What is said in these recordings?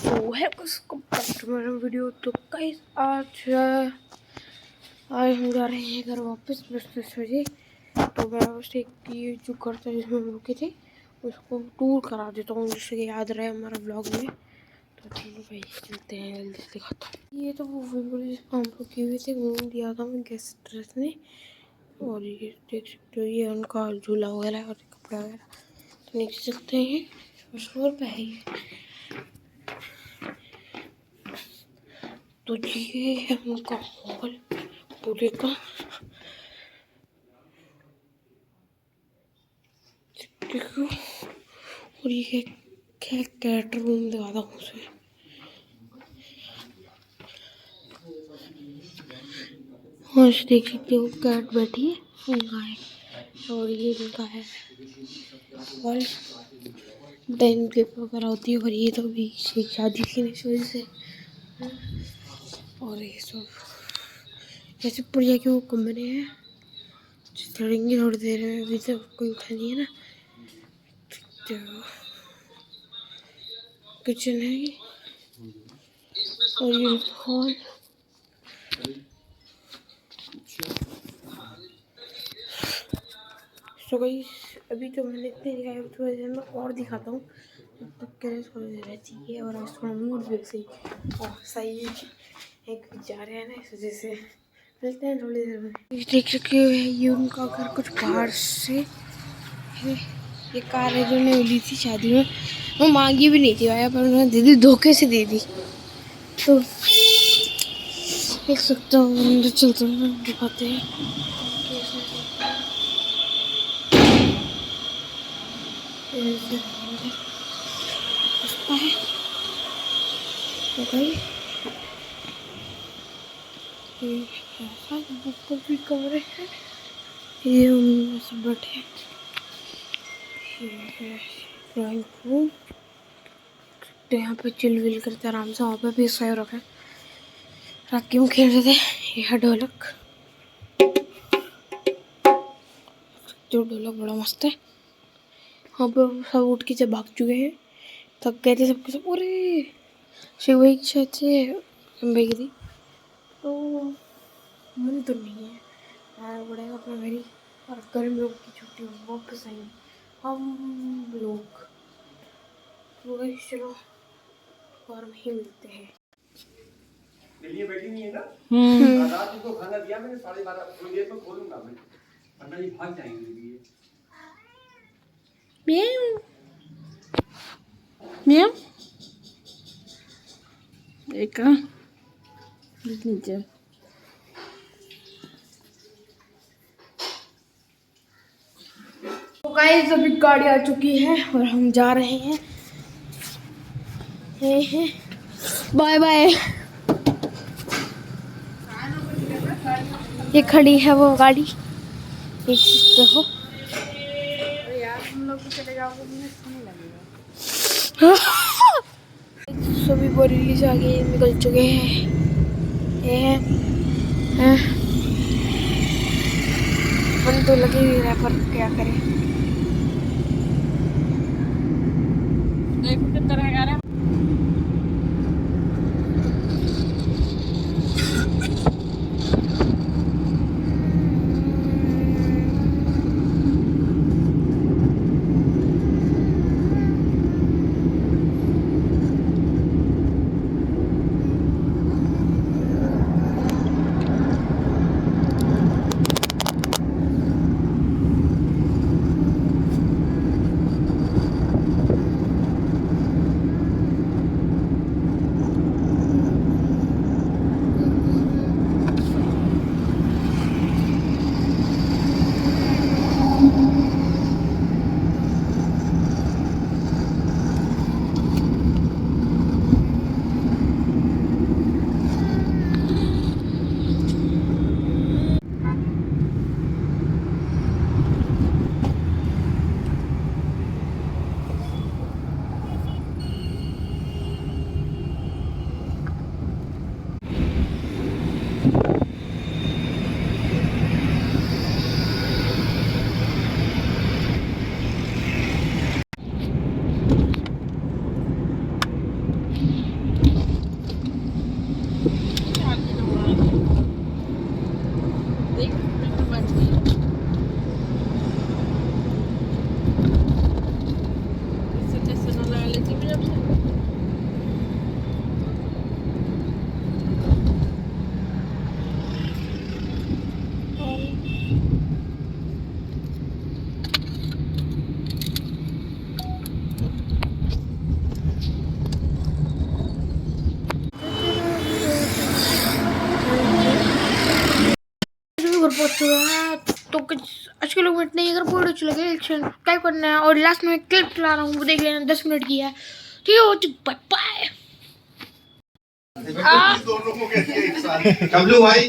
सो है उसको मेरा वीडियो। तो गाइस आज हम जा रहे हैं घर वापस 10 बजे। तो मैं बस एक ये जो घर था जिसमें हम रुके थे उसको टूर करा देता हूँ जिससे कि याद रहे हमारा ब्लॉग में। तो चलो भाई चलते हैं, जल्दी से दिखाता हूँ। ये तो वो वीडियो जिस पर हम लोग किए हुए थे वो दिया था मैं गेस्ट ड्रेस ने। और ये देख सकते हो ये उनका झूला वगैरह और कपड़ा वगैरह तो देख सकते हैं। फर्स्ट फ्लोर पे है ये। तो ये है उनका हॉल पूरे का। देखो और ये है कैट रूम दिखाता हूँ उसमें। और देख सकते हो कैट बैठी है उनका है। और ये उनका है हॉल टाइम क्लिप वगैरह होती है। और ये तो अभी शादी की वजह से। और ये सब ऐसे ऊपर जाके वो कमरे हैं चढ़ेंगे थोड़ी देर में। अभी तो कोई उठा नहीं है ना। तो किचन है ये और ये हॉल। तो गाइस अभी तो मैंने इतने दिखाया, थोड़ी देर में और दिखाता हूँ। तब तक के लिए थोड़ी देर रहती है। और आज थोड़ा मूड भी सही और सही एक जा रहे हैं ना इस वजह से मिलते हैं थोड़ी देर में। देख सकते हो ये उनका घर कुछ बाहर से है। ये कार है जो उन्हें मिली थी शादी में। वो मांगी भी नहीं थी आया पर उन्होंने दे दी, धोखे से दे दी। तो देख सकते हो अंदर चलते हैं दिखाते हैं। ऊपर भी कमरे हैं। ये हम सब बैठे हैं। ये है ड्राइंग रूम। तो यहाँ पे चिल विल करते आराम से। वहाँ पे भी सोए रखे रात की हम खेल रहे थे। ये है ढोलक। जो ढोलक बड़ा मस्त है। वहाँ पर सब उठ के जब भाग चुके हैं थक गए थे सबके सब। अरे शिव भाई की शायद से भाई की थी तो मन तो नहीं है आना पड़ेगा पर मेरी। और गर्मियों की छुट्टी वापस आएंगे हम लोग। तो गाइस चलो और नहीं मिलते हैं। बैठी नहीं है ना। रात को खाना दिया मैंने 12:30 थोड़ी देर में खोलूंगा मैं वरना ये भाग जाएंगे। म्याऊ म्याऊ एक नीचे। तो गाइस अभी गाड़ी आ चुकी है और हम जा रहे हैं। Bye bye. ये खड़ी है वो गाड़ी देख सकते हो। यार तुम लोग भी चले जाओगे मुझे अच्छा नहीं लगेगा। सभी बोरीवली से आगे निकल चुके हैं। ये है मन तो लगे ही रहा पर क्या करें। देखो कितना रहेगा रे। पहुंच चुका है। तो कुछ आज के लोग मिनट नहीं, अगर वीडियो अच्छी लगे क्या करना है, और लास्ट में क्लिप ला रहा हूँ वो देख लेना, 10 मिनट की है। ठीक है, वो बाय बाय। डब्लू भाई,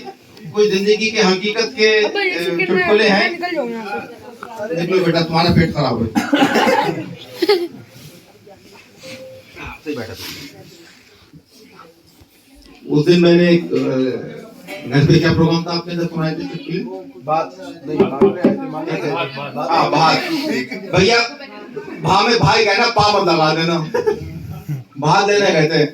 कोई जिंदगी के हकीकत के चुटकुले हैं? निकलो बेटा, तुम्हारा पेट खराब है। सही बैठा। उस दिन मैंने घर पे क्या प्रोग्राम था आपके, सुनाए थे चुटकुले? बात भैया, भा में भाई कहना, पा मत लगा देना, भात देने गए थे।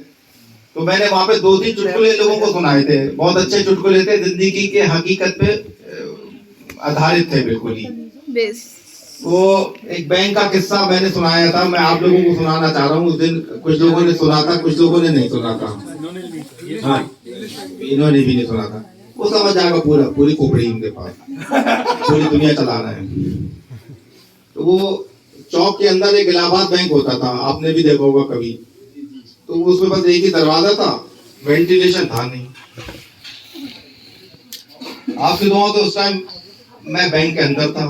तो मैंने वहां पे 2-3 चुटकुले लोगों को सुनाए थे, बहुत अच्छे चुटकुले थे, जिंदगी के हकीकत पे आधारित थे बिल्कुल ही। वो एक बैंक का किस्सा मैंने सुनाया था, मैं आप लोगों को सुनाना चाह रहा हूँ। उस दिन कुछ लोगों ने सुना था, कुछ लोगों ने नहीं सुना था। हाँ, इन्होंने भी नहीं सुना था। वो समझ जाएगा, पूरी खोपड़ी इनके पास, पूरी दुनिया चला रहे हैं। तो वो चौक के अंदर एक इलाहाबाद बैंक होता था, आपने भी देखा होगा कभी। तो उसमें बस एक ही दरवाजा था, वेंटिलेशन था नहीं। आपकी दुआ तो उस टाइम मैं बैंक के अंदर था,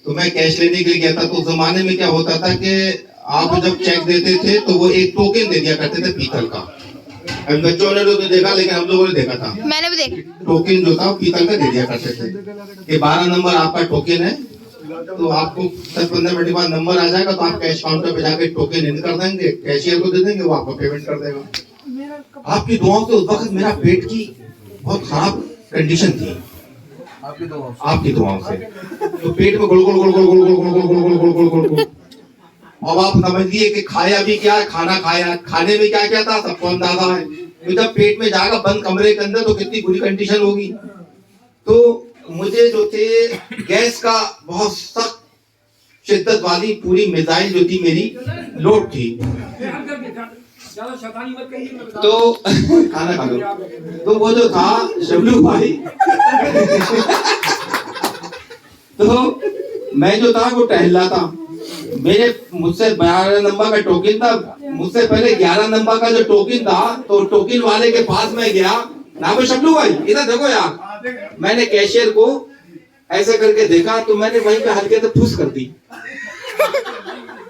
तो मैं कैश लेने के लिए गया था। तो उस जमाने में क्या होता था कि आप जब चेक देते थे तो वो एक टोकन दे दिया करते थे पीतल का। बच्चों ने तो देखा, लेकिन हम लोगों ने देखा था, मैंने भी देखा। टोकन जो था पीतल का दे दिया करते थे कि 12 नंबर आपका टोकन है, तो आपको 10-15 मिनट बाद नंबर आ जाएगा, तो आप कैश काउंटर पे जाके टोकन इन कर देंगे, कैशियर को दे देंगे, वो आपको पेमेंट कर देगा। आपकी दुआओं से उस वक्त मेरा पेट की बहुत खराब कंडीशन थी, आपकी दुआओं से। तो पेट में गुल गुल गुल गुल गुल गुल गुल गुल गुल गुल गुल गुल गुल। अब आप समझिए कि खाया भी क्या, खाना खाया, खाने में क्या क्या था सबको अंदाजा है। तो जब पेट में जाएगा बंद कमरे के अंदर, तो कितनी बुरी कंडीशन होगी। तो मुझे जो थे गैस का बहुत सख्त शिद्दत वाली पूरी मिसाइल जो थी मेरी लोड थी। तो खाना खा लो। तो वो जो था शबलू भाई तो मैं जो था वो टहला था, मुझसे 12 नंबर का टोकन था, मुझसे पहले 11 नंबर का जो टोकन था, तो टोकन वाले के पास में गया ना, वो शबलू भाई इधर देखो यार। मैंने कैशियर को ऐसे करके देखा, तो मैंने वहीं पे हल्के से फुस कर दी।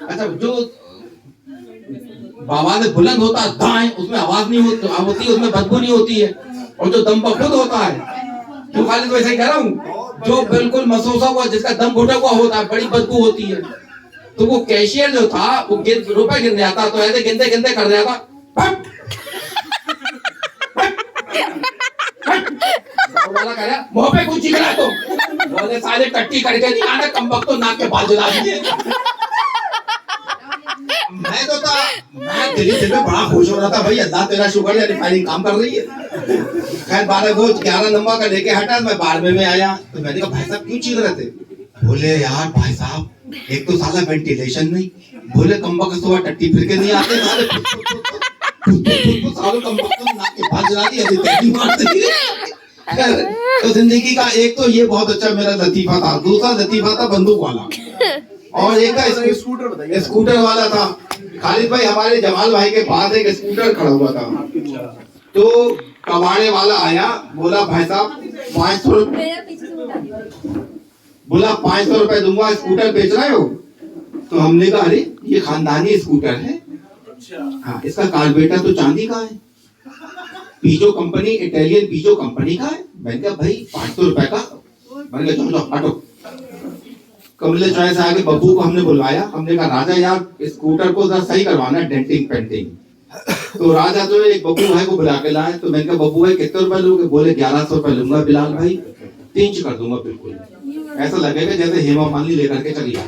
अच्छा, जो आवाज बुलंद होता है दाएं, उसमें आवाज नहीं होती, उसमें बदबू नहीं होती है। और जो दम पर खुद होता है, जो खालिद वैसे ही कह रहा हूँ, जो बिल्कुल मसोसा हुआ, जिसका दम घुटा हुआ होता है, बड़ी बदबू होती है। तो वो कैशियर जो था, वो रुपए गिन जाता, तो ऐसे गिनते गिनते कर दिया था, वाला कह रहा मुंह पे कुछ चिकना, तो बोले साले टट्टी करके नहीं आना, कमबख्त तो नाक के बाल जला दिए। मैं तो था, मैं दिल में बड़ा खुश हो रहा था, भाई अल्लाह तेरा शुक्र है, रिफाइनिंग काम कर रही है। खैर 11 नंबर का लेके हटा, मैं 12वें में आया। तो मैंने कहा भाई साहब क्यों चीख रहे थे? बोले यार भाई साहब, एक तो साला वेंटिलेशन नहीं, बोले कमबख्त सुबह टट्टी फिर के नहीं आते साले, सालों कमबख्त नाक के बाल जला दिए। तो जिंदगी का एक तो ये बहुत अच्छा मेरा लतीफा था। दूसरा लतीफा था बंदूक वाला, और एक का स्कूटर वाला था। खालिद भाई, हमारे जमाल भाई के पास एक स्कूटर खड़ा हुआ था। तो कबाड़े वाला आया, बोला भाई साहब 500 रुपए दूंगा, स्कूटर बेच रहे हो? तो हमने कहा अरे ये खानदानी स्कूटर है, हाँ, इसका कार्बोरेटर तो चांदी का है, piezo company, Italian piezo company का है। मैंने कहा भाई 500 रुपए का। मैंने कहा चलो हटो। कमले चौहान से आगे बब्बू को हमने बुलवाया, हमने कहा राजा यार स्कूटर को जरा सही करवाना, डेंटिंग पेंटिंग। तो राजा जो एक बब्बू भाई को बुला के लाए। तो मैंने कहा बब्बू भाई कितने रुपए लोगे? बोले 1100 रुपए लूंगा बिलाल भाई, 3 कर दूंगा, बिल्कुल ऐसा लगेगा जैसे हेमा मालिनी लेकर के चली आई।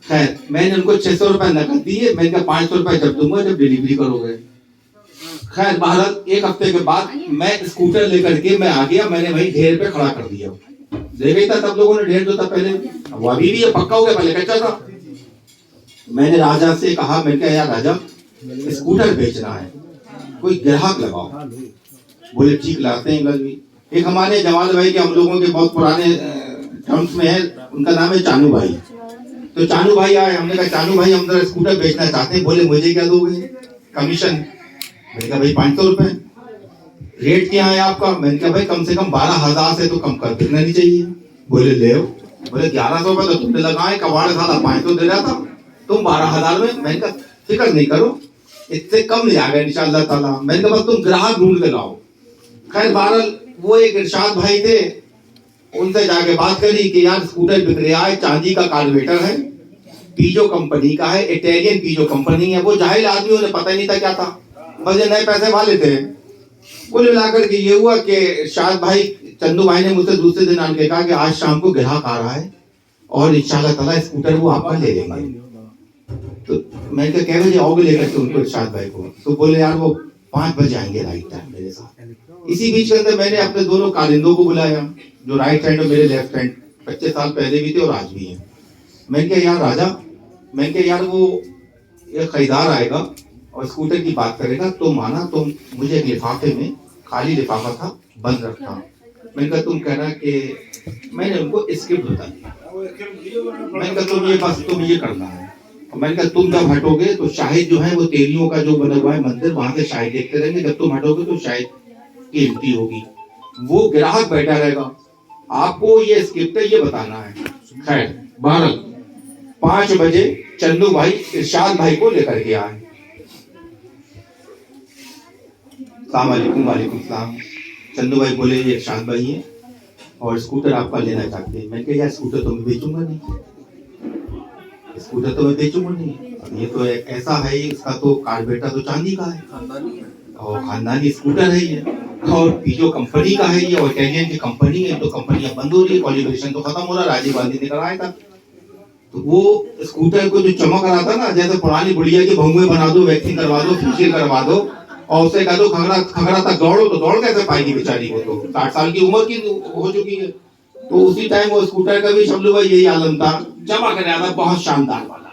खैर मैंने उनको 600 रुपए नकद दिए। मैंने कहा 500 रुपए जब दूंगा जब डिलीवरी करोगे। खैर बहरहाल एक हफ्ते के बाद मैं स्कूटर लेकर के मैं आ गया। मैंने वही ढेर पे खड़ा कर दिया। देखा ही था तब लोगों ने ढेर जो था पहले, वो अभी भी पक्का हो गया, पहले कच्चा था। मैंने राजा से कहा, मैंने कहा यार राजा स्कूटर बेचना है, कोई ग्राहक लगाओ। बोले ठीक लाते हैं इंग्लिश भी। एक हमारे जमाल भाई के, हम लोगों के बहुत पुराने टर्म्स में है, उनका नाम है चानू भाई। तो चानू भाई आए, हमने कहा चानू भाई हम जरा स्कूटर बेचना चाहते हैं। बोले मुझे क्या दोगे कमीशन? मैंने कहा भाई 500 रुपए। रेट क्या है आपका? मैंने कहा भाई कम से कम 12,000 से तो कम कर देना नहीं चाहिए। बोले ले आओ। बोले 1100 रुपए तो तुमने लगाए, कबाड़ साला 500 दे रहा था, तुम 12,000 में। मैंने कहा फिक्र नहीं करो, इससे कम ले आएगा इंशाल्लाह ताला। मैंने कहा बस तुम ग्राहक ढूंढ के लाओ। खैर बहरहाल वो एक इरशाद भाई थे, उनसे जाके बात करी कि यार स्कूटर बिक रहा है, चांदी का कार्बोरेटर है, पीजो कंपनी का है, इटालियन पीजो कंपनी है। वो जाहिल आदमी, उन्हें पता ही नहीं था क्या था, बस ये नए पैसे वाले थे। कुल मिलाकर के ये हुआ कि शाद भाई, चंदू भाई ने मुझसे दूसरे दिन आके कहा कि आज शाम को ग्राहक आ रहा है और इंशाल्लाह ताला स्कूटर वो आपका ले लेंगे। तो मैंने कहा क्या बजे आओगे लेकर के उनको, इरशाद भाई को? तो बोले यार वो 5 बजे आएंगे राइट टाइम मेरे साथ। इसी बीच के अंदर मैंने अपने दोनों कारिंदों को बुलाया, जो राइट हैंड और मेरे लेफ्ट हैंड, 25 साल पहले भी थे और आज भी हैं। मैंने कहा यार राजा, मैंने कहा यार वो एक खरीदार आएगा और स्कूटर की बात करेगा, तो माना तुम मुझे एक लिफाफे में, खाली लिफाफा था, बंद रखा। मैंने कहा तुम कहना कि मैंने उनको स्क्रिप्ट बता दिया। मैंने कहा तुम ये बस तुम ये करना है। मैंने कहा तुम जब हटोगे तो शाहिद जो है वो तेलियों का जो बना हुआ है मंदिर, वहां से शाहिद देखते रहेंगे। जब तुम हटोगे तो शाहिद की एंट्री होगी, वो ग्राहक बैठा रहेगा, आपको ये स्क्रिप्ट है ये बताना है। खैर 5 बजे चंदू भाई इरशाद भाई को लेकर के आए। वालेकुम सलाम। चंदू भाई बोले ये इरशाद भाई है और स्कूटर आपका लेना चाहते हैं। मैंने कहा यार स्कूटर तो मैं बेचूंगा नहीं, स्कूटर तो मैं बेचूंगा नहीं। ये तो एक ऐसा है, इसका तो कार्बोरेटर तो चांदी का है और खानदानी स्कूटर है ये, और पीजो कंपनी का है ये, और इटालियन की कंपनी है। तो कंपनी अब बंद हो रही है, क्वालिफिकेशन तो खत्म हो रहा है, राजीव गांधी ने कराया था। तो वो स्कूटर को जो चमक रहा था ना, जैसे पुरानी बुढ़िया की भंगुए बना दो, वैक्सीन करवा दो, फेशियल करवा दो और उसे कह दो खगड़ा तक दौड़ो, तो दौड़ कैसे पाएगी बेचारी को? तो 60 साल की उम्र की हो चुकी है। तो उसी टाइम वो स्कूटर का भी शब्द भाई यही आलम था, जमा कर था बहुत शानदार वाला।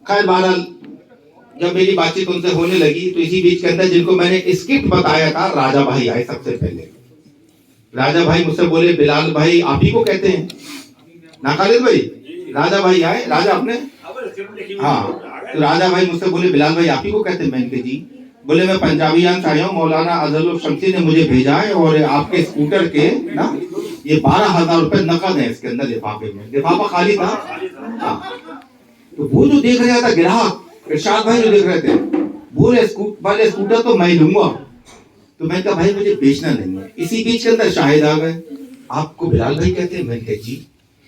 खैर बहरहाल जब मेरी बातचीत उनसे होने लगी तो इसी बीच के अंदर जिनको मैंने स्क्रिप्ट बताया था, राजा भाई आए सबसे पहले। राजा भाई मुझसे बोले बिलाल भाई आप ही को कहते हैं ना खालिद भाई? राजा भाई आए, राजा अपने, हाँ, तो राजा भाई मुझसे बोले बिलाल भाई आप ही को कहते हैं? मैंने जी। बोले मैं पंजाबियान से आया हूँ, मौलाना अजहरुल शमसी ने मुझे भेजा है और आपके स्कूटर के ना ये 12,000 रुपए नकद है इसके अंदर लिफाफे में। लिफाफा खाली था। हाँ। तो वो जो देख रहा था ग्राहक, इरशाद भाई जो देख रहे थे, बोले स्कूटर तो मैं लूंगा। तो मैं कहा भाई मुझे बेचना नहीं है। इसी बीच के अंदर शाहिद आ गए, आपको बिलाल भाई कहते हैं? मैंने जी।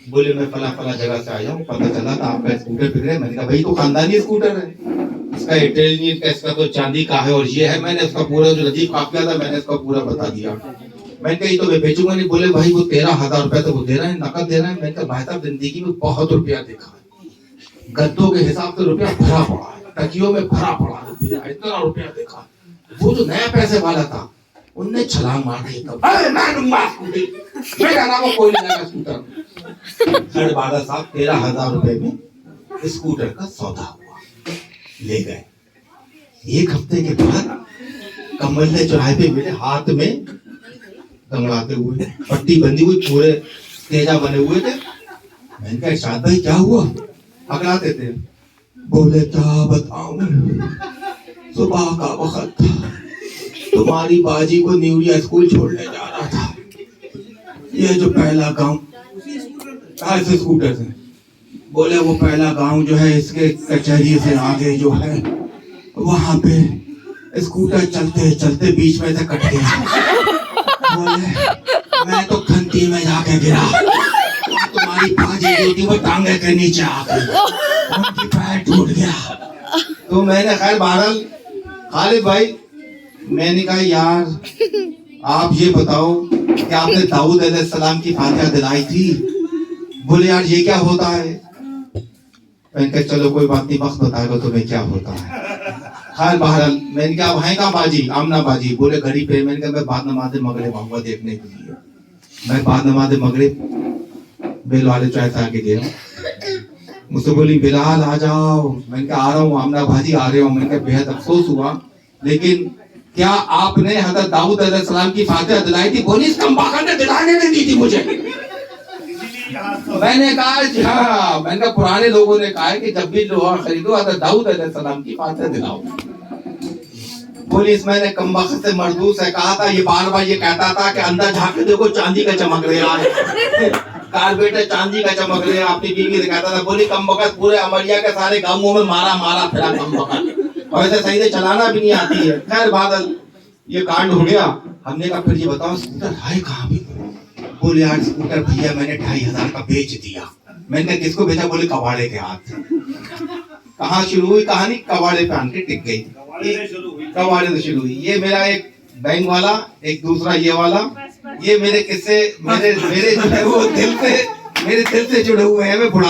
बोले मैं फला जगह से आया हूँ, पता चला था आपका स्कूटर बिक रहा है। मैंने कहा भाई तो खानदानी स्कूटर है, इसका इटालियन का, इसका तो चांदी का है और ये है। मैंने उसका पूरा जो लजीफ काफिया था मैंने उसका पूरा बता दिया। मैंने कहा ये तो मैं बेचूंगा नहीं। बोले भाई वो 13,000 रुपए तो वो दे रहा है, नकद दे रहा है। मैंने कहा भाई साहब जिंदगी में बहुत रुपया देखा है, गद्दों के हिसाब से रुपया भरा पड़ा है, तकियों में भरा पड़ा रुपया, इतना रुपया देखा। वो जो नया पैसे वाला था उनने छलांग मार दी, मैं लूंगा स्कूटी, मेरा नाम कोई नहीं लगा स्कूटर। फिर बादल साहब 13,000 रुपए में स्कूटर का सौदा हुआ, ले गए। 1 हफ्ते के बाद कमल चौराहे पे मिले, हाथ में दंगड़ाते हुए, पट्टी बंधी हुई, पूरे तेजा बने हुए थे। मैंने कहा इरशाद भाई क्या हुआ? अगलाते थे। बोले क्या बताऊं, सुबह का वक्त था, तुम्हारी बाजी को न्यूरिया स्कूल छोड़ने जा रहा था। ये जो पहला गांव, ऐसे स्कूटर से बोले वो पहला गांव जो है इसके कचहरी से आगे जो है, वहां पे स्कूटर चलते चलते बीच में से कट गया। बोले मैं तो खंती में जाके गिरा, तुम्हारी बाजी जो थी वो टांगे के नीचे आ गई, उनकी पैर टूट गया। तो मैंने खैर बहरहाल खालिद भाई, मैंने कहा यार आप ये बताओ कि आपने दाऊद अलैहिस्सलाम की फातिहा दिलाई थी? बोले यार ये क्या होता है? मैंने कहा चलो कोई बात नहीं, वक्त बताएगा तुम्हें क्या होता है। खैर बहरहाल मैंने कहा है कहाँ बाजी, आमना बाजी? बोले घड़ी पे। मैंने कहा मैं बाद नमाज़ मगरिब आऊंगा देखने के लिए। मैं बाद नमाज़ मगरिब बेल वाले चौराहे से आके गया, मुझसे बोली बिलाल आ जाओ। मैंने कहा आ रहा हूँ आमना भाजी, आ रहे हो। मैंने कहा बेहद अफसोस हुआ, लेकिन क्या आपने हज़रत दाऊद अलैहिस्सलाम की फातिहा दिलाई थी? बोली इस कमबख्त ने दिलाने नहीं दी थी मुझे। मैंने कहा हाँ, मैंने कहा पुराने लोगों ने कहा है कि जब भी लोहा खरीदो हज़रत दाऊद अलैहिस्सलाम की फातिहा दिलाओ। पुलिस मैंने कमबख्त से मजदूर से कहा था, ये बार बार ये कहता था कि अंदर झांक के देखो चांदी का चमक रहा है, कारबेटर चांदी का चमक रहा है। अपनी बीवी से कहता था, बोली कमबख्त पूरे अमरिया के सारे गांवों में मारा फिरा कमबख्त, और ऐसे सही से चलाना भी नहीं आती है। खैर बादल ये कांड हो गया। हमने कहा फिर ये बताओ स्कूटर है कहाँ भी? बोले यार स्कूटर भैया मैंने 2500 का बेच दिया। मैंने कहा किसको बेचा? बोले कबाड़े के हाथ। कहाँ शुरू हुई कहानी? कबाड़े पे आके टिक गई, कबाड़े से शुरू हुई। ये मेरा एक बैंक वाला, एक दूसरा ये वाला, ये मेरे किस्से मेरे जो है वो दिल से जुड़े हुए हैं। मैं बुढ़ा